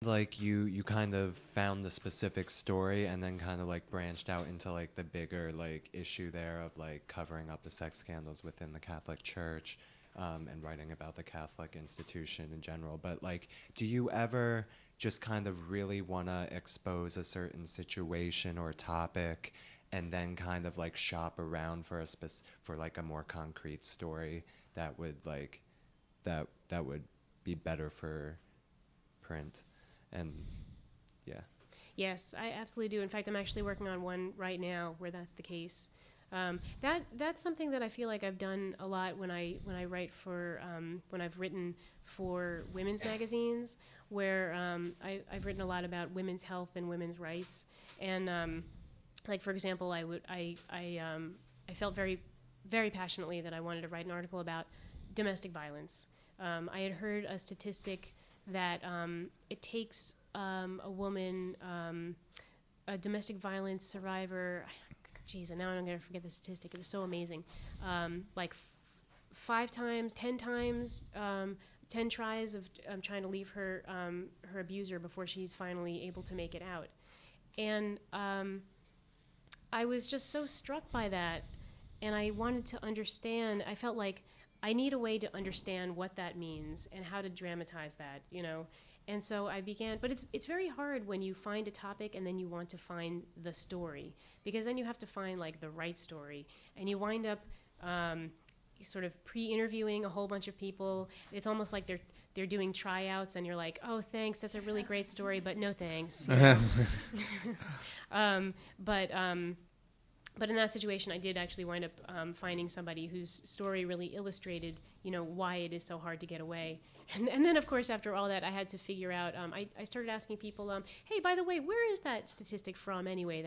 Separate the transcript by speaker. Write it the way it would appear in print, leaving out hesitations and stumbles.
Speaker 1: like you kind of found the specific story and then kind of like branched out into like the bigger like issue there of like covering up the sex scandals within the Catholic Church, and writing about the Catholic institution in general. But like, do you ever just kind of really want to expose a certain situation or topic and then kind of like shop around for for like a more concrete story that would like that would be better for print? And yeah.
Speaker 2: Yes, I absolutely do. In fact, I'm actually working on one right now where that's the case. That's something that I feel like I've done a lot when I write for when I've written for women's magazines, where I've written a lot about women's health and women's rights, and like for example, I felt very passionately that I wanted to write an article about domestic violence. I had heard a statistic that it takes a woman, a domestic violence survivor. Geez, and now I'm going to forget the statistic. It was so amazing. Like 5 times, 10 times, 10 tries of trying to leave her her abuser before she's finally able to make it out. And I was just so struck by that, and I wanted to understand. I felt like I need a way to understand what that means and how to dramatize that, you know. And so I began, but it's very hard when you find a topic and then you want to find the story, because then you have to find like the right story, and you wind up sort of pre-interviewing a whole bunch of people. It's almost like they're doing tryouts, and you're like, oh, thanks, that's a really great story, but no thanks. You know? um, but um, but in that situation, I did actually wind up finding somebody whose story really illustrated, you know, why it is so hard to get away. And then, of course, after all that, I had to figure out. I started asking people, hey, by the way, where is that statistic from anyway? That